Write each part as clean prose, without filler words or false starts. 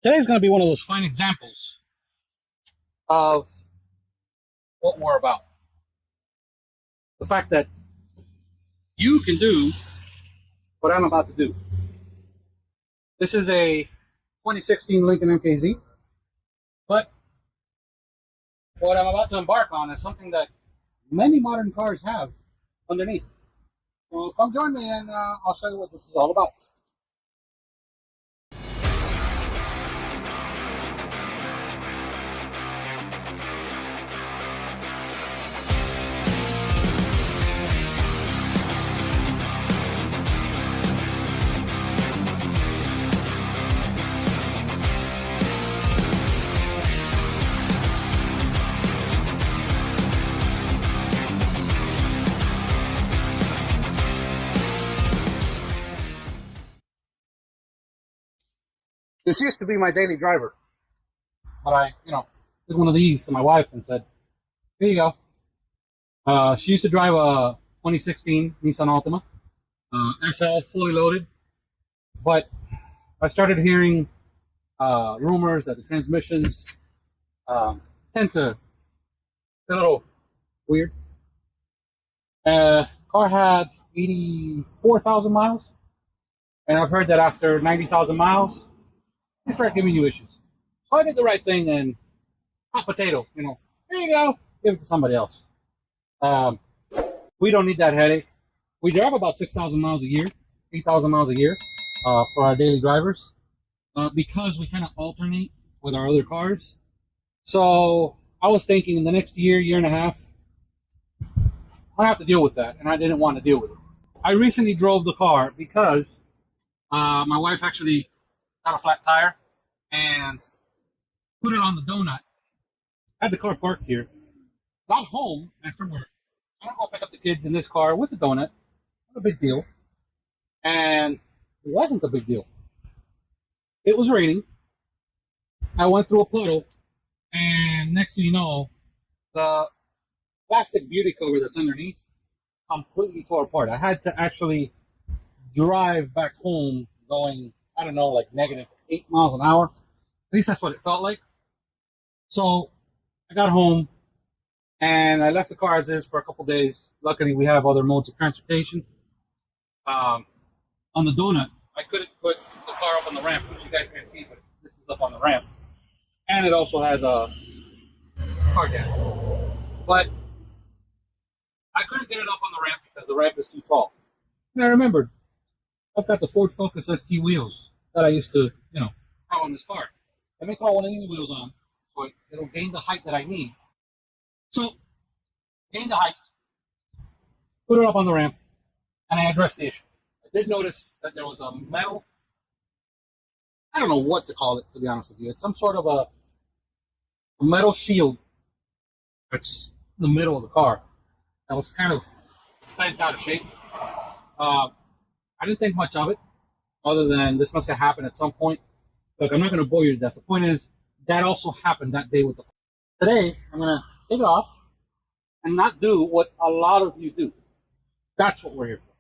Today's going to be one of those fine examples of what we're about. The fact that you can do what I'm about to do. This is a 2016 Lincoln MKZ, but what I'm about to embark on is something that many modern cars have underneath. So come join me and I'll show you what this is all about. This used to be my daily driver, but I, did one of these to my wife and said, "Here you go." She used to drive a 2016 Nissan Altima, SL, fully loaded. But I started hearing rumors that the transmissions tend to be a little weird. Car had 84,000 miles, and I've heard that after 90,000 miles, they start giving you issues. So I did the right thing and hot potato, here you go, give it to somebody else. We don't need that headache. We drive about 6,000 miles a year, 8,000 miles a year for our daily drivers because we kind of alternate with our other cars. So I was thinking in the next year, year and a half, I'm gonna have to deal with that, and I didn't want to deal with it. I recently drove the car because my wife actually got a flat tire and put it on the donut. I had the car parked here. Got home after work. I'm gonna go pick up the kids in this car with the donut. Not a big deal. And it wasn't a big deal. It was raining. I went through a puddle, and next thing you know, the plastic beauty cover that's underneath completely tore apart. I had to actually drive back home going, I don't know, like -8 miles an hour. At least that's what it felt like. So I got home and I left the car as is for a couple days. Luckily, we have other modes of transportation. On the donut, I couldn't put the car up on the ramp, which you guys can't see, but this is up on the ramp. And it also has a car jack. But I couldn't get it up on the ramp because the ramp is too tall. And I remembered, I've got the Ford Focus ST wheels that I used to, have on this car. Let me throw one of these wheels on so it'll gain the height that I need. So, gain the height, put it up on the ramp, and I addressed the issue. I did notice that there was a metal, I don't know what to call it, to be honest with you. It's some sort of a metal shield that's in the middle of the car that was kind of bent out of shape. I didn't think much of it, other than this must have happened at some point. Look, I'm not going to bore you to death. The point is, that also happened that day with the car. Today, I'm going to take it off and not do what a lot of you do. That's what we're here for.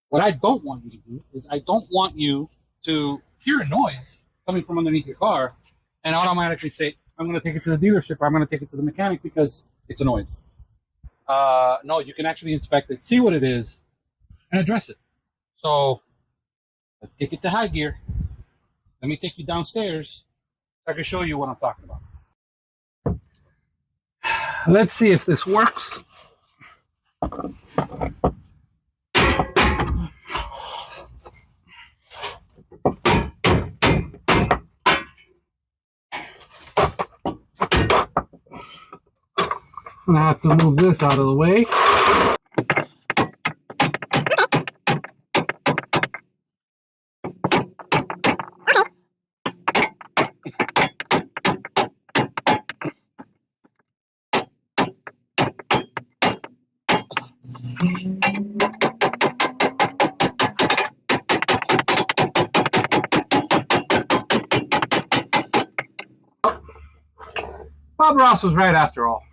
What I don't want you to do is I don't want you to hear a noise coming from underneath your car and automatically say, I'm going to take it to the dealership or I'm going to take it to the mechanic because it's a noise. No, you can actually inspect it, see what it is, and address it. So let's kick it to high gear. Let me take you downstairs so I can show you what I'm talking about. Let's see if this works. I'm gonna have to move this out of the way. Bob Ross was right after all.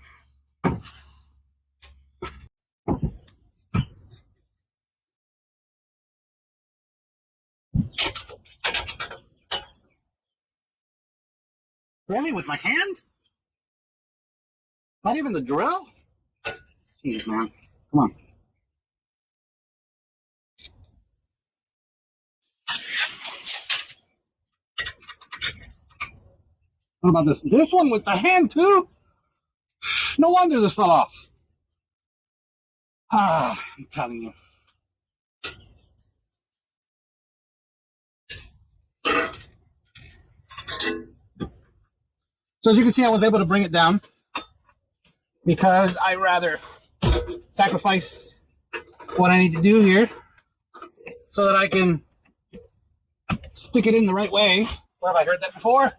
Really? With my hand? Not even the drill? Jeez, man. Come on. What about this? This one with the hand, too? No wonder this fell off. Ah, I'm telling you. So as you can see, I was able to bring it down because I rather sacrifice what I need to do here so that I can stick it in the right way. Where have I heard that before?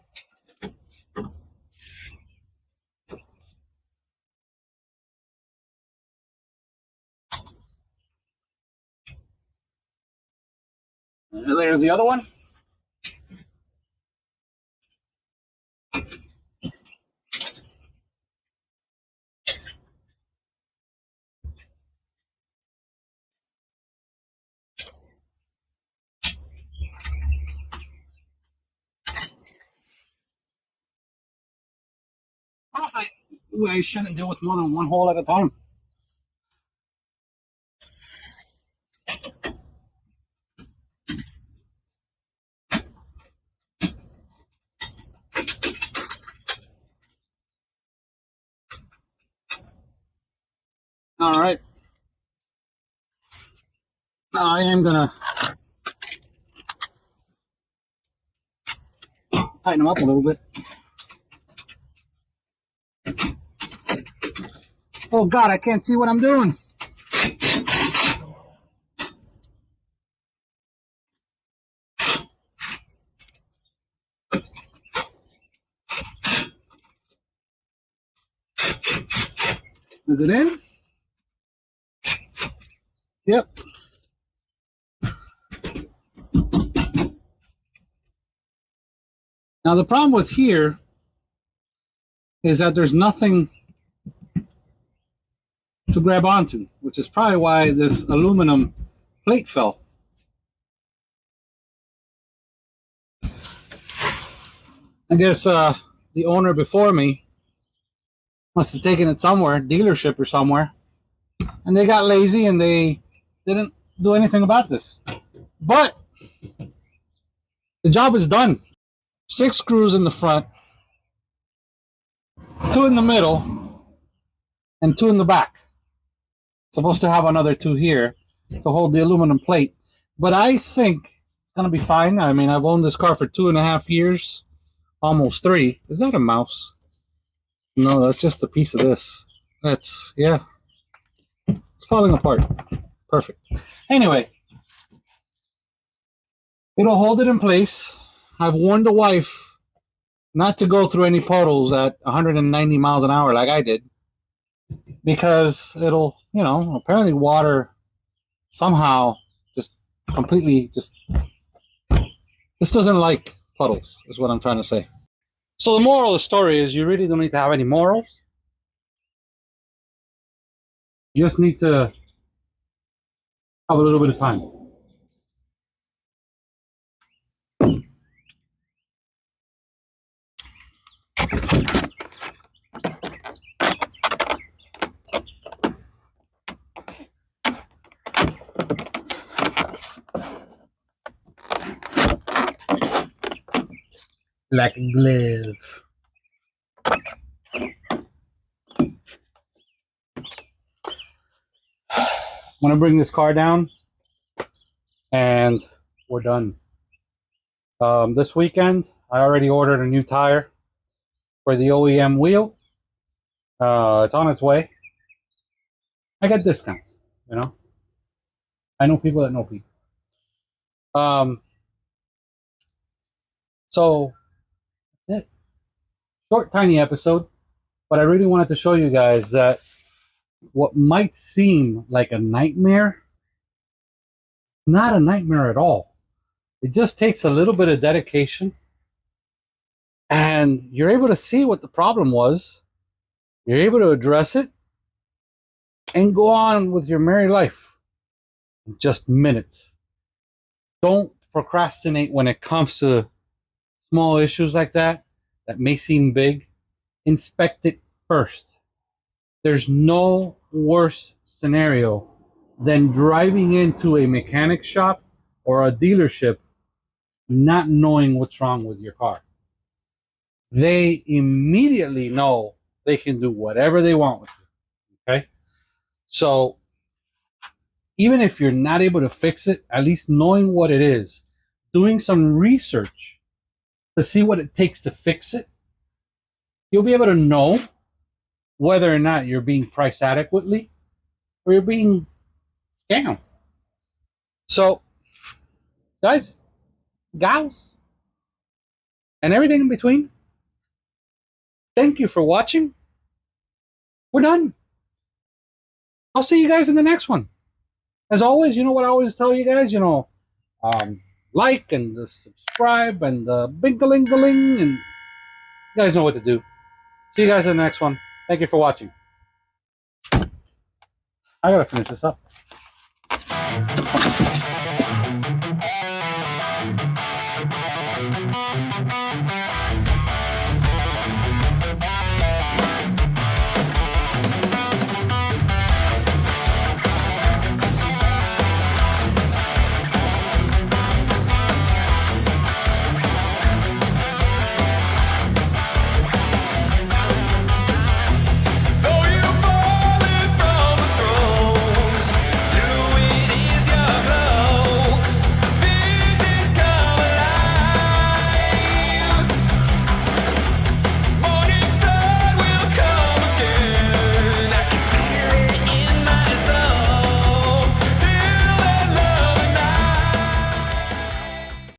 There's the other one. I shouldn't deal with more than one hole at a time. All right. Now I am gonna tighten them up a little bit. Oh God, I can't see what I'm doing. Is it in? Yep. Now the problem with here is that there's nothing to grab onto, which is probably why this aluminum plate fell. I guess the owner before me must have taken it somewhere, dealership or somewhere, and they got lazy and they didn't do anything about this. But the job is done. 6 screws in the front, 2 in the middle, and 2 in the back. Supposed to have another 2 here to hold the aluminum plate. But I think it's going to be fine. I mean, I've owned this car for 2.5 years, almost 3. Is that a mouse? No, that's just a piece of this. That's, yeah. It's falling apart. Perfect. Anyway, it'll hold it in place. I've warned the wife not to go through any puddles at 190 miles an hour like I did, because it'll, you know, apparently water somehow just completely just, this doesn't like puddles, is what I'm trying to say. So the moral of the story is you really don't need to have any morals. You just need to have a little bit of time. Like a glove. I'm gonna bring this car down and we're done. This weekend I already ordered a new tire for the OEM wheel. It's on its way. I got discounts, you know. I know people that know people. So that's it. Short, tiny episode, but I really wanted to show you guys that what might seem like a nightmare, not a nightmare at all. It just takes a little bit of dedication, and you're able to see what the problem was. You're able to address it and go on with your merry life in just minutes. Don't procrastinate when it comes to small issues like that. that may seem big, inspect it first. There's no worse scenario than driving into a mechanic shop or a dealership not knowing what's wrong with your car. They immediately know they can do whatever they want with you. Okay? So even if you're not able to fix it, at least knowing what it is, doing some research to see what it takes to fix it, you'll be able to know whether or not you're being priced adequately or you're being scammed. So, guys, gals, and everything in between, thank you for watching. We're done. I'll see you guys in the next one. As always, you know what I always tell you guys, like and subscribe and bing-a-ling-a-ling, and you guys know what to do. See you guys in the next one. Thank you for watching. I gotta finish this up.